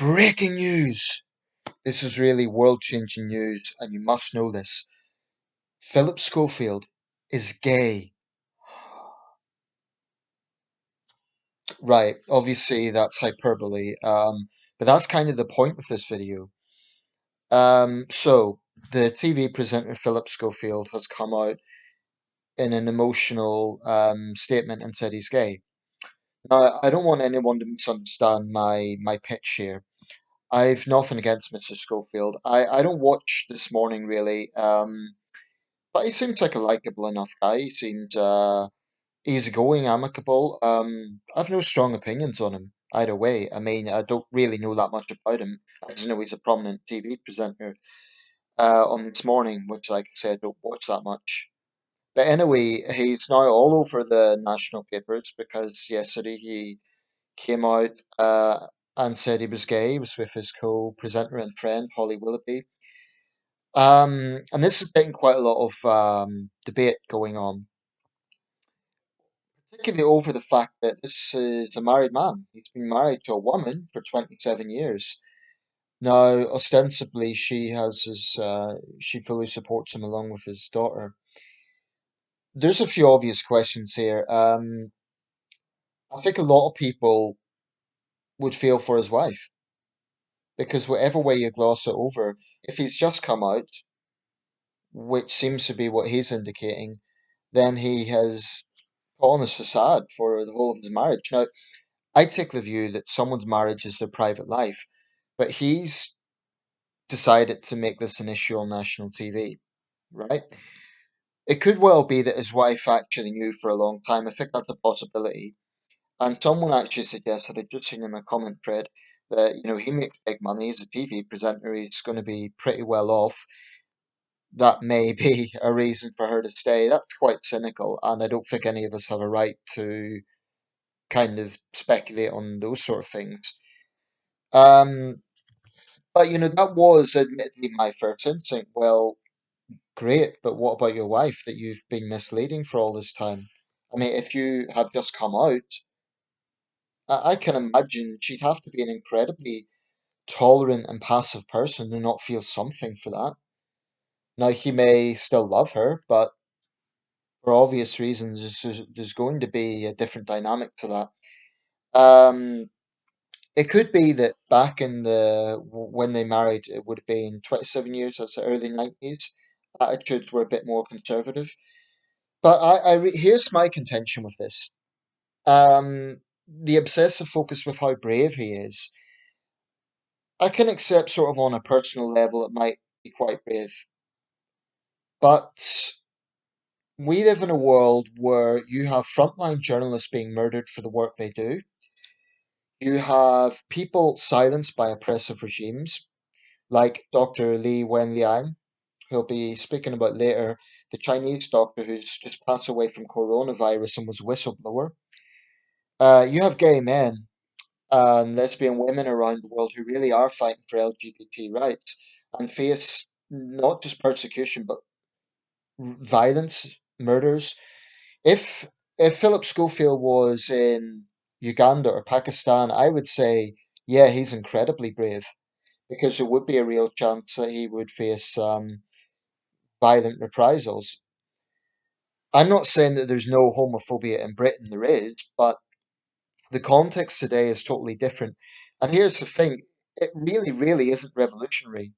Breaking news! This is really world-changing news, and you must know this. Philip Schofield is gay. Right, obviously that's hyperbole, but that's kind of the point of this video. So the TV presenter Philip Schofield has come out in an emotional statement and said he's gay. Now, I don't want anyone to misunderstand my pitch here. I've nothing against Mr. Schofield. I don't watch This Morning really. But he seems like a likable enough guy. He seemed easygoing, amicable. I've no strong opinions on him either way. I mean, I don't really know that much about him. I just know he's a prominent TV presenter on This Morning, which, like I said, I don't watch that much. But anyway, he's now all over the national papers because yesterday he came out and said he was gay. He was with his co-presenter and friend, Holly Willoughby. And this is getting quite a lot of debate going on, particularly over the fact that this is a married man. He's been married to a woman for 27 years. Now, ostensibly, she fully supports him along with his daughter. There's a few obvious questions here. I think a lot of people would feel for his wife because whatever way you gloss it over, if he's just come out, which seems to be what he's indicating, then he has put on a facade for the whole of his marriage. Now, I take the view that someone's marriage is their private life, but he's decided to make this an issue on national TV, right? It could well be that his wife actually knew for a long time. I think that's a possibility. And someone actually suggested, I just seen in a comment thread, that he makes big money. He's a TV presenter. He's going to be pretty well off. That may be a reason for her to stay. That's quite cynical, and I don't think any of us have a right to kind of speculate on those sort of things. Um, but that was admittedly my first instinct. Well, great, but what about your wife that you've been misleading for all this time? I mean, if you have just come out, I can imagine she'd have to be an incredibly tolerant and passive person to not feel something for that. Now, he may still love her, but for obvious reasons, there's going to be a different dynamic to that. It could be that back in when they married, it would have been 27 years, that's the early 90s. Attitudes were a bit more conservative. But here's my contention with this. The obsessive focus with how brave he is. I can accept sort of on a personal level it might be quite brave. But we live in a world where you have frontline journalists being murdered for the work they do. You have people silenced by oppressive regimes, like Dr. Li Wenliang, who'll be speaking about later, the Chinese doctor who's just passed away from coronavirus and was a whistleblower. You have gay men and lesbian women around the world who really are fighting for LGBT rights and face not just persecution but violence, murders. If if Philip Schofield was in Uganda or Pakistan, I would say, yeah, he's incredibly brave because there would be a real chance that he would face violent reprisals. I'm not saying that there's no homophobia in Britain, there is, but the context today is totally different. And here's the thing, it really, really isn't revolutionary.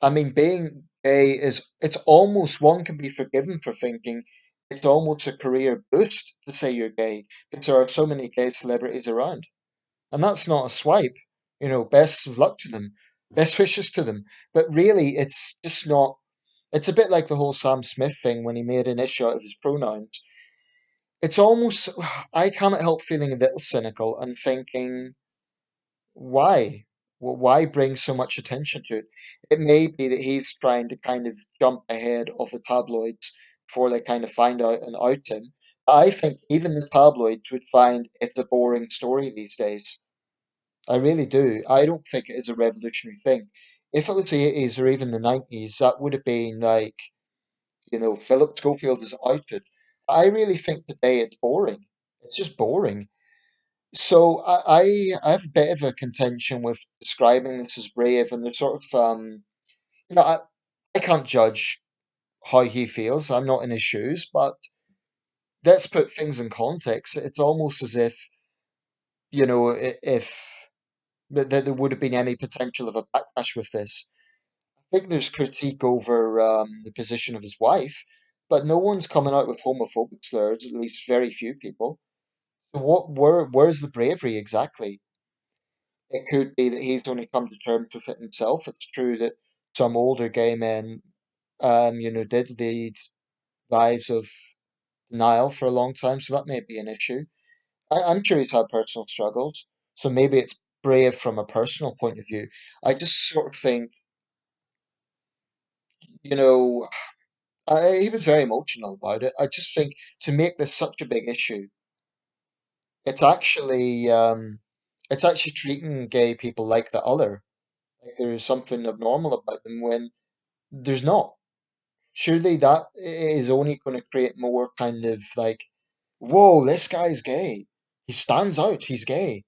I mean, being gay it's almost one can be forgiven for thinking it's almost a career boost to say you're gay because there are so many gay celebrities around. And that's not a swipe. Best of luck to them, best wishes to them. But really, it's just not. It's a bit like the whole Sam Smith thing when he made an issue out of his pronouns. It's almost, I cannot help feeling a little cynical and thinking, why? Why bring so much attention to it? It may be that he's trying to kind of jump ahead of the tabloids before they kind of find out and out him. I think even the tabloids would find it's a boring story these days. I really do. I don't think it is a revolutionary thing. If it was the 80s or even the 90s, that would have been like, Philip Schofield is outed. I really think today it's boring. It's just boring. So I have a bit of a contention with describing this as brave, and the sort of you know I can't judge how he feels. I'm not in his shoes, but let's put things in context. It's almost as if, if that there would have been any potential of a backlash with this. I think there's critique over the position of his wife, but no one's coming out with homophobic slurs, at least very few people. So where's the bravery exactly? It could be that he's only come to terms with it himself. It's true that some older gay men, did lead lives of denial for a long time, so that may be an issue. I'm sure he's had personal struggles, so maybe it's brave from a personal point of view. I just sort of think, you know, he was very emotional about it. I just think to make this such a big issue, it's actually um, it's actually treating gay people like the other, like there's something abnormal about them when there's not. Surely that is only going to create more kind of like, whoa, this guy's gay. He stands out. He's gay.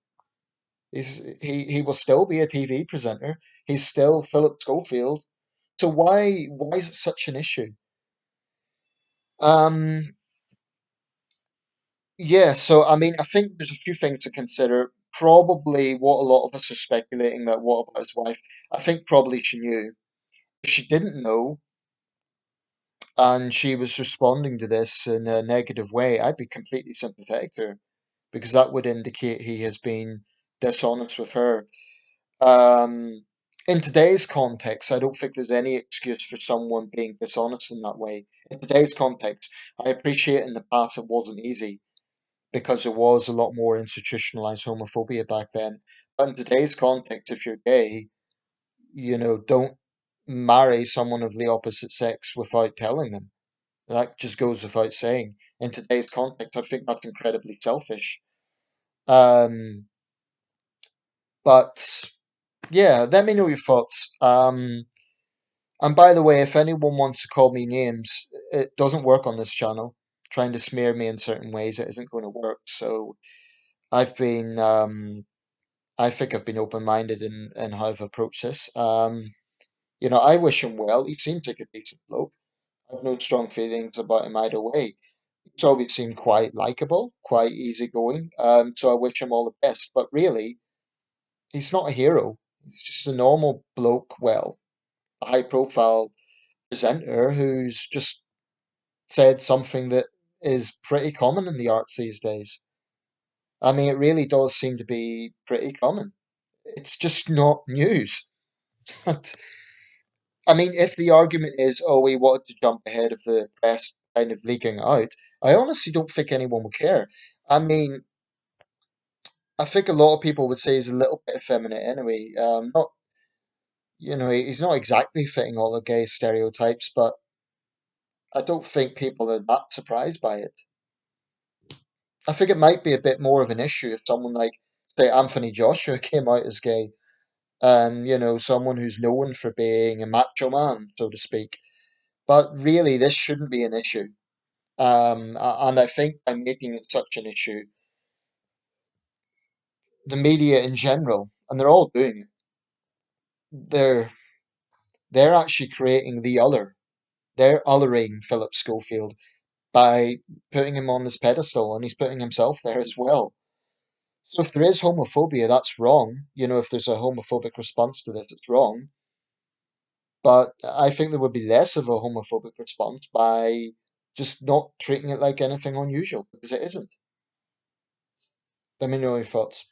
He will still be a TV presenter. He's still Philip Schofield. So why is it such an issue? Um, yeah. So I mean, I think there's a few things to consider. Probably what a lot of us are speculating that what about his wife? I think probably she knew. If she didn't know and she was responding to this in a negative way, I'd be completely sympathetic to her because that would indicate he has been dishonest with her. Um, in today's context, I don't think there's any excuse for someone being dishonest in that way. In today's context, I appreciate in the past it wasn't easy because there was a lot more institutionalized homophobia back then. But in today's context, if you're gay, don't marry someone of the opposite sex without telling them. That just goes without saying. In today's context, I think that's incredibly selfish. Um, but yeah, let me know your thoughts. And by the way, if anyone wants to call me names, it doesn't work on this channel. Trying to smear me in certain ways, it isn't going to work. So I've been, I think I've been open-minded in how I've approached this. I wish him well. He seems like a decent bloke. I've no strong feelings about him either way. He's always seemed quite likable, quite easygoing. So I wish him all the best. But really, he's not a hero. He's just a normal bloke, well, a high-profile presenter who's just said something that is pretty common in the arts these days. I mean, it really does seem to be pretty common. It's just not news. But, I mean, if the argument is, oh, we wanted to jump ahead of the press kind of leaking out, I honestly don't think anyone would care. I mean, I think a lot of people would say he's a little bit effeminate anyway. Not, he's not exactly fitting all the gay stereotypes, but I don't think people are that surprised by it. I think it might be a bit more of an issue if someone like, say, Anthony Joshua came out as gay, and someone who's known for being a macho man, so to speak. But really, this shouldn't be an issue. And I think by making it such an issue, the media in general, and they're all doing it, they're they're actually creating the other. They're othering Philip Schofield by putting him on this pedestal, and he's putting himself there as well. So if there is homophobia, that's wrong. If there's a homophobic response to this, it's wrong. But I think there would be less of a homophobic response by just not treating it like anything unusual, because it isn't. Let me know your thoughts.